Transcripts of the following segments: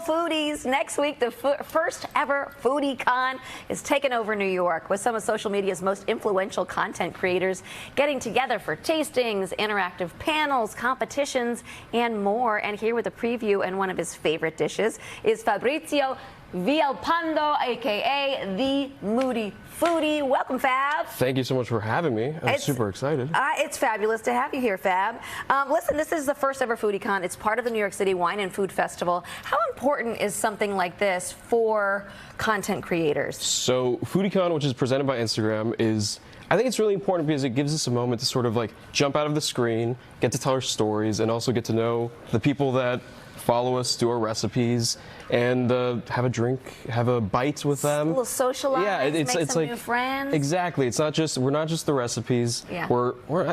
foodies. Next week, the first ever FoodieCon is taking over New York with some of social media's most influential content creators getting together for tastings, interactive panels, competitions, and more. And here with a preview and one of his favorite dishes is Fabrizio Villalpando, aka the Moody Foodie. Welcome, Fab. Thank you so much for having me. I'm super excited. It's fabulous to have you here, Fab. Listen, this is the first ever FoodieCon. It's part of the New York City Wine and Food Festival. How important is something like this for content creators? So FoodieCon, which is presented by Instagram, I think it's really important because it gives us a moment to sort of like jump out of the screen, get to tell our stories, and also get to know the people that follow us, do our recipes, and have a drink, have a bite with them. A little socialize, make some like new friends. Exactly. We're not just the recipes. Yeah.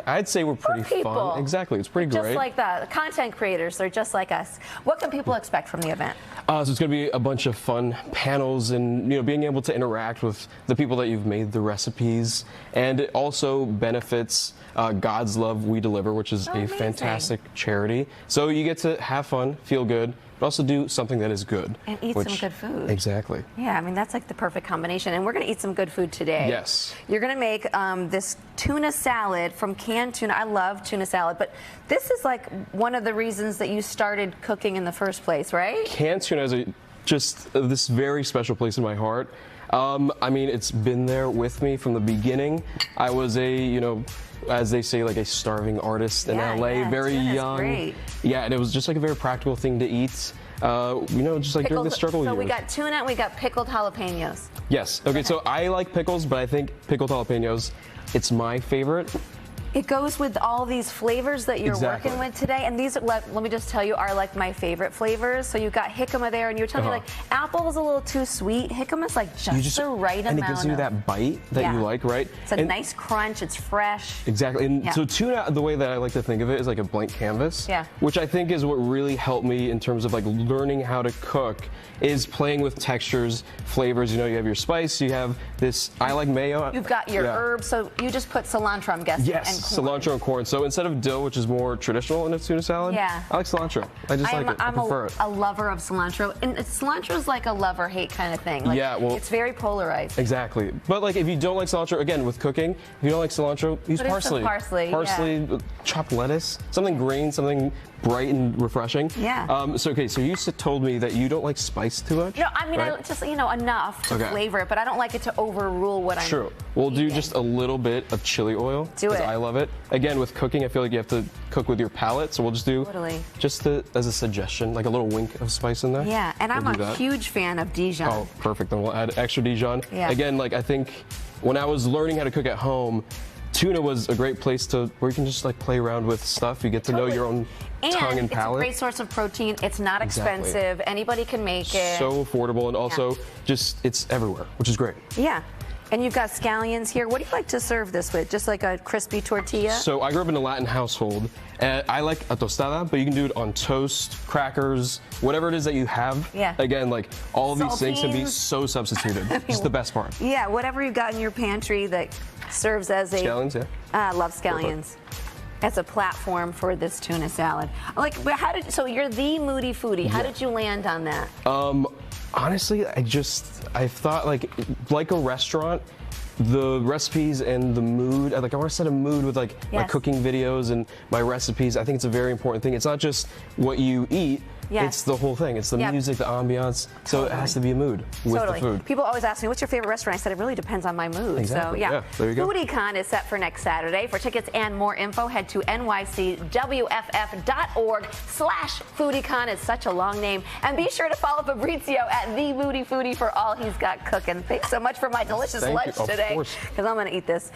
I'd say we're pretty fun. Exactly. It's pretty great. Just like that. The content creators, they're just like us. What can people expect from the event? So it's going to be a bunch of fun panels and being able to interact with the people that you've made the recipes, and it also benefits God's Love We Deliver, which is a fantastic charity. So you get to have fun, feel good, but also do something that is good. And eat some good food. Exactly. Yeah, I mean, that's like the perfect combination. And we're going to eat some good food today. Yes. You're going to make this tuna salad from canned tuna. I love tuna salad, but this is like one of the reasons that you started cooking in the first place, right? Canned tuna is just this very special place in my heart. I mean, it's been there with me from the beginning. I was as they say, like a starving artist in LA, very young. Great. Yeah, and it was just like a very practical thing to eat. Just like during the struggle years. So we got tuna and we got pickled jalapenos. Yes. Okay, so I like pickles, but I think pickled jalapenos, it's my favorite. It goes with all these flavors that you're working with today, and these, let me just tell you, are like my favorite flavors. So you've got jicama there, and you were telling me like apple is a little too sweet. Jicama is like just the right amount. And it gives you that bite that you like, right? It's a nice crunch. It's fresh. Exactly. And so tuna, the way that I like to think of it is like a blank canvas. Yeah. Which I think is what really helped me in terms of like learning how to cook, is playing with textures, flavors. You have your spice. You have this. I like mayo. You've got your herbs. So you just put cilantro, I'm guessing. Yes. Cilantro and corn. So instead of dill, which is more traditional in a tuna salad, I like cilantro. I just like it. I prefer it. I'm a lover of cilantro, and cilantro is like a love-or-hate kind of thing. Like, it's very polarized. Exactly. But like if you don't like cilantro, again with cooking, if you don't like cilantro, use parsley. Parsley, chopped lettuce, something green, something bright and refreshing. Yeah. So you told me that you don't like spice too much. No, I mean I just enough to flavor it, but I don't like it to overrule what I'm. True. We'll do just a little bit of chili oil. Do it. I love it. Again, with cooking, I feel like you have to cook with your palate, so we'll just do just as a suggestion, like a little wink of spice in there. Yeah, and I'm a huge fan of Dijon. Oh, perfect. Then we'll add extra Dijon. Yeah. Again, like I think when I was learning how to cook at home, tuna was a great place where you can just like play around with stuff. You get to know your own tongue and palate. It's a great source of protein. It's not expensive. Anybody can make it. So affordable, and also it's everywhere, which is great. Yeah. And you've got scallions here. What do you like to serve this with? Just like a crispy tortilla? So I grew up in a Latin household, and I like a tostada, but you can do it on toast, crackers, whatever it is that you have. Yeah. Again, like all these things can be so substituted. It's the best part. Yeah, whatever you've got in your pantry that serves as a... Scallions, yeah. I love scallions. As a platform for this tuna salad. Like, so you're the Moody Foodie. How did you land on that? Honestly, I thought like a restaurant, the recipes and the mood, I want to set a mood with my cooking videos and my recipes. I think it's a very important thing. It's not just what you eat. It's the whole thing. It's the music, the ambiance. So it has to be a mood with the food. People always ask me, what's your favorite restaurant? I said, it really depends on my mood. Exactly. So, there you go. FoodieCon is set for next Saturday. For tickets and more info, head to nycwff.org/FoodieCon. It's such a long name. And be sure to follow Fabrizio at The Moody Foodie for all he's got cooking. Thanks so much for my delicious lunch today, because I'm going to eat this.